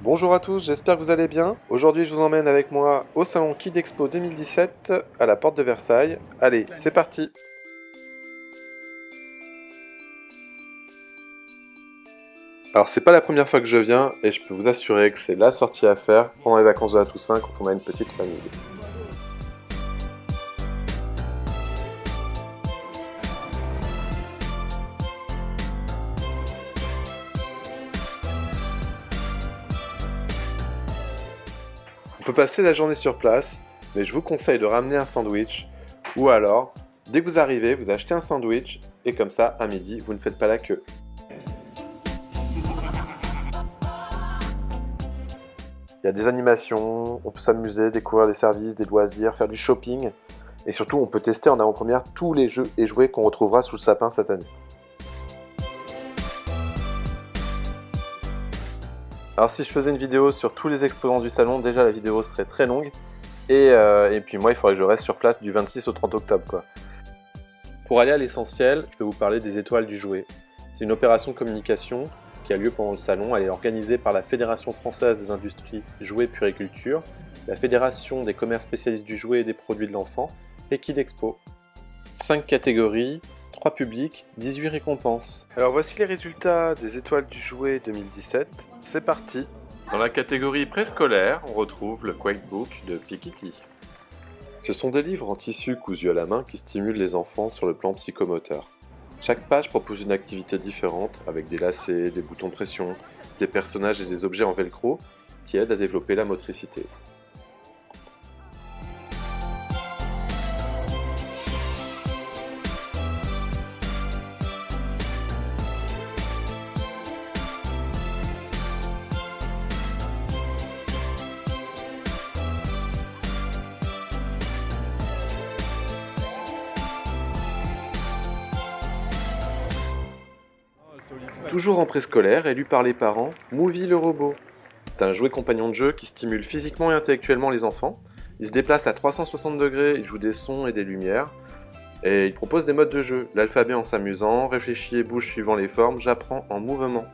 Bonjour à tous, j'espère que vous allez bien. Aujourd'hui, je vous emmène avec moi au salon Kid Expo 2017 à la porte de Versailles. Allez, c'est parti. Alors, c'est pas la première fois que je viens et je peux vous assurer que c'est la sortie à faire pendant les vacances de la Toussaint quand on a une petite famille. On peut passer la journée sur place, mais je vous conseille de ramener un sandwich ou alors, dès que vous arrivez, vous achetez un sandwich et comme ça, à midi, vous ne faites pas la queue. Il y a des animations, on peut s'amuser, découvrir des services, des loisirs, faire du shopping. Et surtout, on peut tester en avant-première tous les jeux et jouets qu'on retrouvera sous le sapin cette année. Alors si je faisais une vidéo sur tous les exposants du salon, déjà la vidéo serait très longue. Et puis moi, il faudrait que je reste sur place du 26 au 30 octobre, quoi. Pour aller à l'essentiel, je vais vous parler des étoiles du jouet. C'est une opération de communication qui a lieu pendant le salon. Elle est organisée par la Fédération française des industries jouets puriculture, la Fédération des commerces spécialistes du jouet et des produits de l'enfant, et Kid Expo. 5 catégories, 3 publics, 18 récompenses. Alors voici les résultats des étoiles du jouet 2017. C'est parti. Dans la catégorie préscolaire, on retrouve le Quakebook de Piketty. Ce sont des livres en tissu cousus à la main qui stimulent les enfants sur le plan psychomoteur. Chaque page propose une activité différente avec des lacets, des boutons pression, des personnages et des objets en velcro qui aident à développer la motricité. Toujours en préscolaire, élu par les parents, Movie le robot. C'est un jouet compagnon de jeu qui stimule physiquement et intellectuellement les enfants. Il se déplace à 360 degrés, il joue des sons et des lumières. Et il propose des modes de jeu. L'alphabet en s'amusant, réfléchis et bouge suivant les formes, j'apprends en mouvement.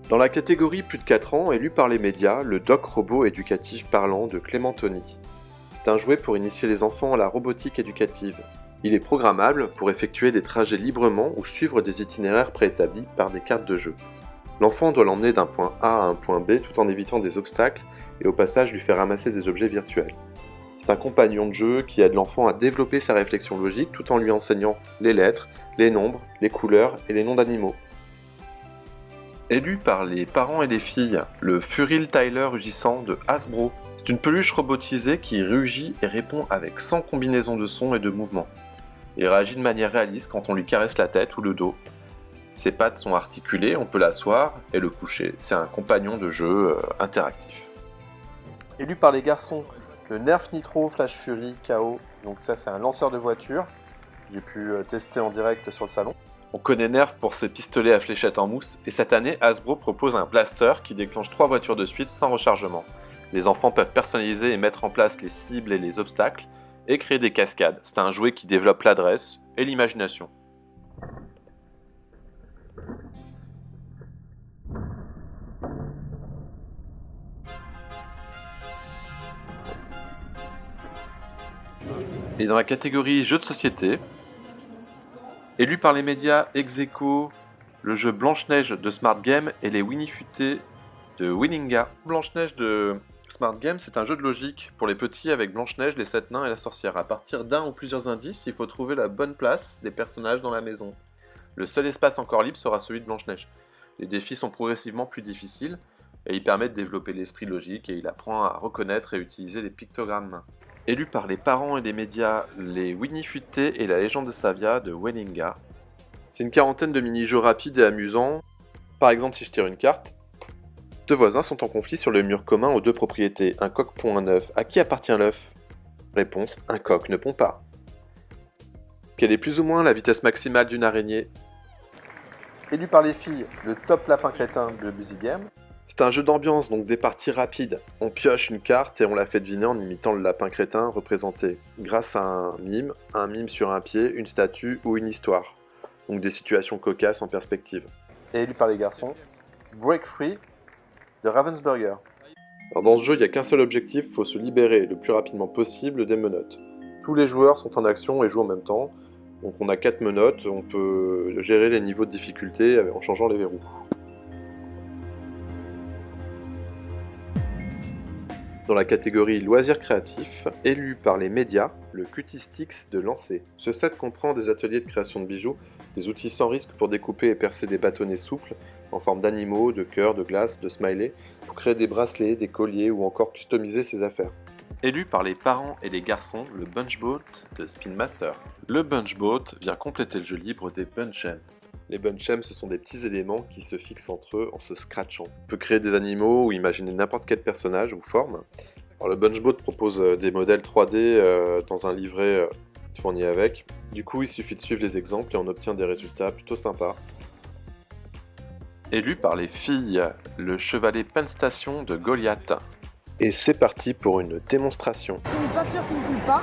Dans la catégorie plus de 4 ans, élu par les médias, le Doc Robot éducatif parlant de Clément Tony. C'est un jouet pour initier les enfants à la robotique éducative. Il est programmable pour effectuer des trajets librement ou suivre des itinéraires préétablis par des cartes de jeu. L'enfant doit l'emmener d'un point A à un point B tout en évitant des obstacles et au passage lui faire ramasser des objets virtuels. C'est un compagnon de jeu qui aide l'enfant à développer sa réflexion logique tout en lui enseignant les lettres, les nombres, les couleurs et les noms d'animaux. Élu par les parents et les filles, le Furil Tyler rugissant de Hasbro. C'est une peluche robotisée qui rugit et répond avec 100 combinaisons de sons et de mouvements. Il réagit de manière réaliste quand on lui caresse la tête ou le dos. Ses pattes sont articulées, on peut l'asseoir et le coucher. C'est un compagnon de jeu interactif. Élu par les garçons, le Nerf Nitro Flash Fury KO. Donc ça, c'est un lanceur de voiture. J'ai pu tester en direct sur le salon. On connaît Nerf pour ses pistolets à fléchettes en mousse. Et cette année, Hasbro propose un blaster qui déclenche 3 voitures de suite sans rechargement. Les enfants peuvent personnaliser et mettre en place les cibles et les obstacles et créer des cascades. C'est un jouet qui développe l'adresse et l'imagination. Et dans la catégorie jeux de société, élu par les médias ex aequo, le jeu Blanche-Neige de Smart Game et les Winnie Futé de Winninga. Blanche-Neige de Smart Game, c'est un jeu de logique pour les petits avec Blanche-Neige, les 7 nains et la sorcière. À partir d'un ou plusieurs indices, il faut trouver la bonne place des personnages dans la maison. Le seul espace encore libre sera celui de Blanche-Neige. Les défis sont progressivement plus difficiles et il permet de développer l'esprit logique et il apprend à reconnaître et utiliser les pictogrammes. Élu par les parents et les médias, les Winnie Futé et la légende de Savia de Winninga. C'est une quarantaine de mini-jeux rapides et amusants. Par exemple, si je tire une carte, 2 voisins sont en conflit sur le mur commun aux 2 propriétés. Un coq pond un œuf. À qui appartient l'œuf? Réponse, un coq ne pond pas. Quelle est plus ou moins la vitesse maximale d'une araignée? Élu par les filles, le Top Lapin Crétin de Busy Game. C'est un jeu d'ambiance, donc des parties rapides. On pioche une carte et on la fait deviner en imitant le lapin crétin représenté grâce à un mime sur un pied, une statue ou une histoire. Donc des situations cocasses en perspective. Et élu par les garçons, Break Free de Ravensburger. Alors dans ce jeu, il n'y a qu'un seul objectif, il faut se libérer le plus rapidement possible des menottes. Tous les joueurs sont en action et jouent en même temps. Donc on a 4 menottes, on peut gérer les niveaux de difficulté en changeant les verrous. Dans la catégorie loisirs créatifs, élu par les médias, le Cutistix de Lancé. Ce set comprend des ateliers de création de bijoux, des outils sans risque pour découper et percer des bâtonnets souples en forme d'animaux, de cœurs, de glaces, de smileys, pour créer des bracelets, des colliers ou encore customiser ses affaires. Élu par les parents et les garçons, le Bunchboat de Spin Master. Le Bunchboat vient compléter le jeu libre des Bunchem. Les Bunchem, ce sont des petits éléments qui se fixent entre eux en se scratchant. On peut créer des animaux ou imaginer n'importe quel personnage ou forme. Alors, le Bunchboat propose des modèles 3D dans un livret fourni avec. Du coup, il suffit de suivre les exemples et on obtient des résultats plutôt sympas. Élu par les filles, le chevalet Penstation de Goliath. Et c'est parti pour une démonstration. C'est une peinture qui ne coule pas.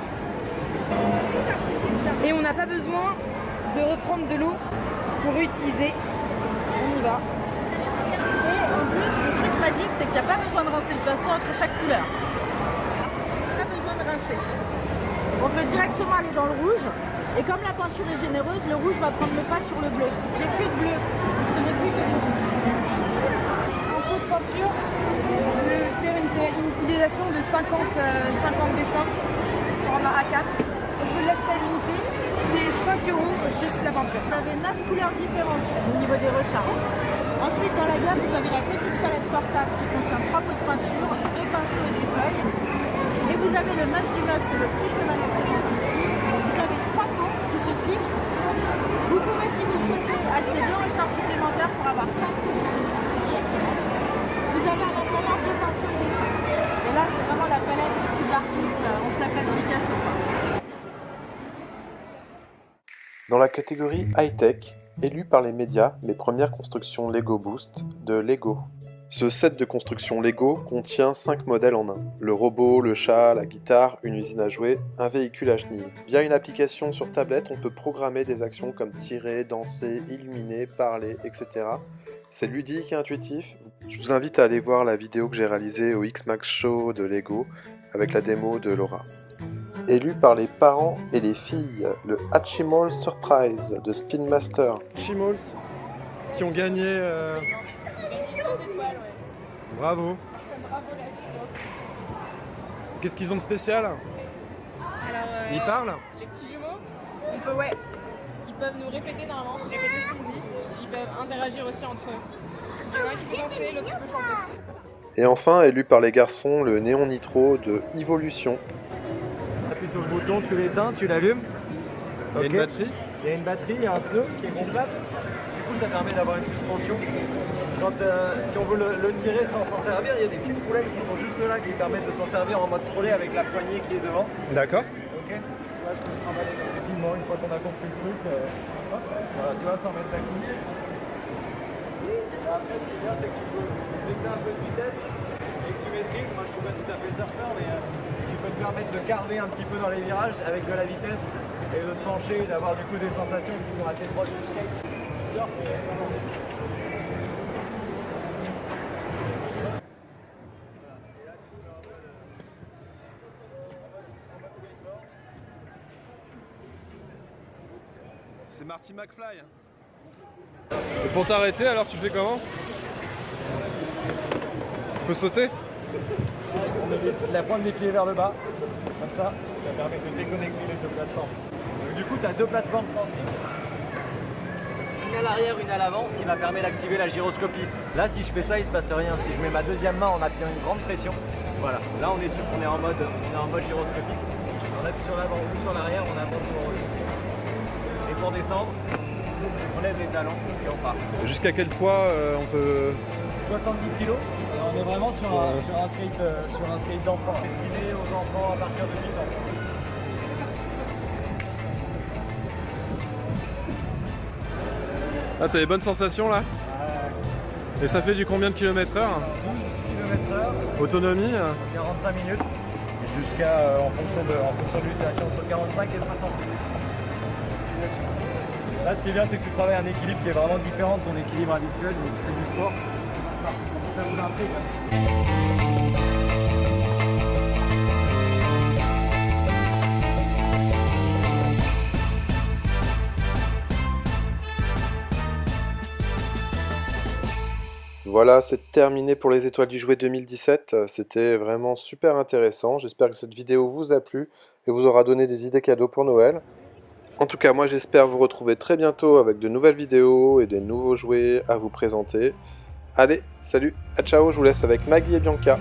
Et on n'a pas besoin de reprendre de l'eau pour réutiliser. On y va. Et en plus, le truc magique, c'est qu'il n'y a pas besoin de rincer le pinceau entre chaque couleur. Pas besoin de rincer. On peut directement aller dans le rouge. Et comme la peinture est généreuse, le rouge va prendre le pas sur le bleu. J'ai plus de bleu. Je n'ai plus que bleu. Un pot de peinture, on peut faire une utilisation de 50 dessins format A4. On peut l'acheter à l'unité. C'est 5 € juste la peinture. Vous avez 9 couleurs différentes au niveau des recharges. Ensuite, dans la gamme, vous avez la petite palette portable qui contient 3 pots de peinture, 2 pinceaux et des feuilles. Et vous avez le masque du masque, c'est le petit chevalet présenté ici. Vous avez 3 pots qui se clipsent. Vous pouvez, si vous le souhaitez, acheter 2 recharges supplémentaires pour avoir 5 pots qui se clipsent directement. Vous avez à l'intérieur 2 pinceaux et des feuilles. Et là, c'est vraiment la palette des petits artistes. On se l'appelle Picasso. Dans la catégorie high-tech, élu par les médias, mes premières constructions Lego Boost de Lego. Ce set de construction Lego contient 5 modèles en un. Le robot, le chat, la guitare, une usine à jouets, un véhicule à chenilles. Via une application sur tablette, on peut programmer des actions comme tirer, danser, illuminer, parler, etc. C'est ludique et intuitif. Je vous invite à aller voir la vidéo que j'ai réalisée au X-Max Show de Lego avec la démo de Laura. Élu par les parents et les filles, le Hatchimals Surprise de Spin Master. Hatchimals qui ont gagné. Bravo. Qu'est-ce qu'ils ont de spécial? Alors, Ils parlent? les petits jumeaux, ils peuvent nous répéter normalement, répéter ce qu'on dit. Ils peuvent interagir aussi entre eux. Il y en a un qui peut danser, l'autre qui peut chanter. Et enfin, élu par les garçons, le Néon Nitro de Evolution. Appuie sur le bouton, tu l'éteins, tu l'allumes. Il y a une batterie? Il y a une batterie, il y a un pneu qui est gonflable. Du coup, ça permet d'avoir une suspension. Quand, si on veut le tirer sans s'en servir, il y a des petites roulettes qui sont juste là qui permettent de s'en servir en mode trolley avec la poignée qui est devant. D'accord. Ok. Là, je peux travailler rapidement une fois qu'on a compris le truc. Hop, voilà, tu vois, sans mettre la coupe. Et après, ce qui est bien, c'est que tu peux mettre un peu de vitesse et que tu maîtrises. Moi, je suis pas tout à fait surfeur, mais tu peux te permettre de carver un petit peu dans les virages avec de la vitesse et de te pencher et d'avoir du coup des sensations qui sont assez proches du skate. C'est Marty McFly. Et pour t'arrêter, alors tu fais comment? Faut sauter? La pointe des pieds vers le bas, comme ça permet de déconnecter les deux plateformes. Donc, du coup, tu as deux plateformes sensibles. Une à l'arrière, une à l'avant, ce qui va permettre d'activer la gyroscopie. Là, si je fais ça, il se passe rien. Si je mets ma deuxième main en appuyant une grande pression, voilà. Là, on est sûr qu'on est en mode gyroscopique. On appuie sur l'avant ou sur l'arrière, on avance ou on recule. Et pour descendre, on lève les talons et puis on part. Jusqu'à quel poids on peut... 70 kg. On est vraiment sur un skate d'enfant, destiné aux enfants à partir de 10 ans. Ah, t'as des bonnes sensations là? Et ça fait du combien de km/h? 12 km/h. Autonomie? 45 minutes. Jusqu'à, en fonction de l'utilisation, entre 45 et 60 minutes. Là, ce qui est bien, c'est que tu travailles un équilibre qui est vraiment différent de ton équilibre habituel, donc tu fais du sport. ça vous intrigue. Voilà, c'est terminé pour les étoiles du jouet 2017. C'était vraiment super intéressant. J'espère que cette vidéo vous a plu et vous aura donné des idées cadeaux pour Noël. En tout cas, moi j'espère vous retrouver très bientôt avec de nouvelles vidéos et des nouveaux jouets à vous présenter. Allez, salut, à ciao, je vous laisse avec Maggie et Bianca.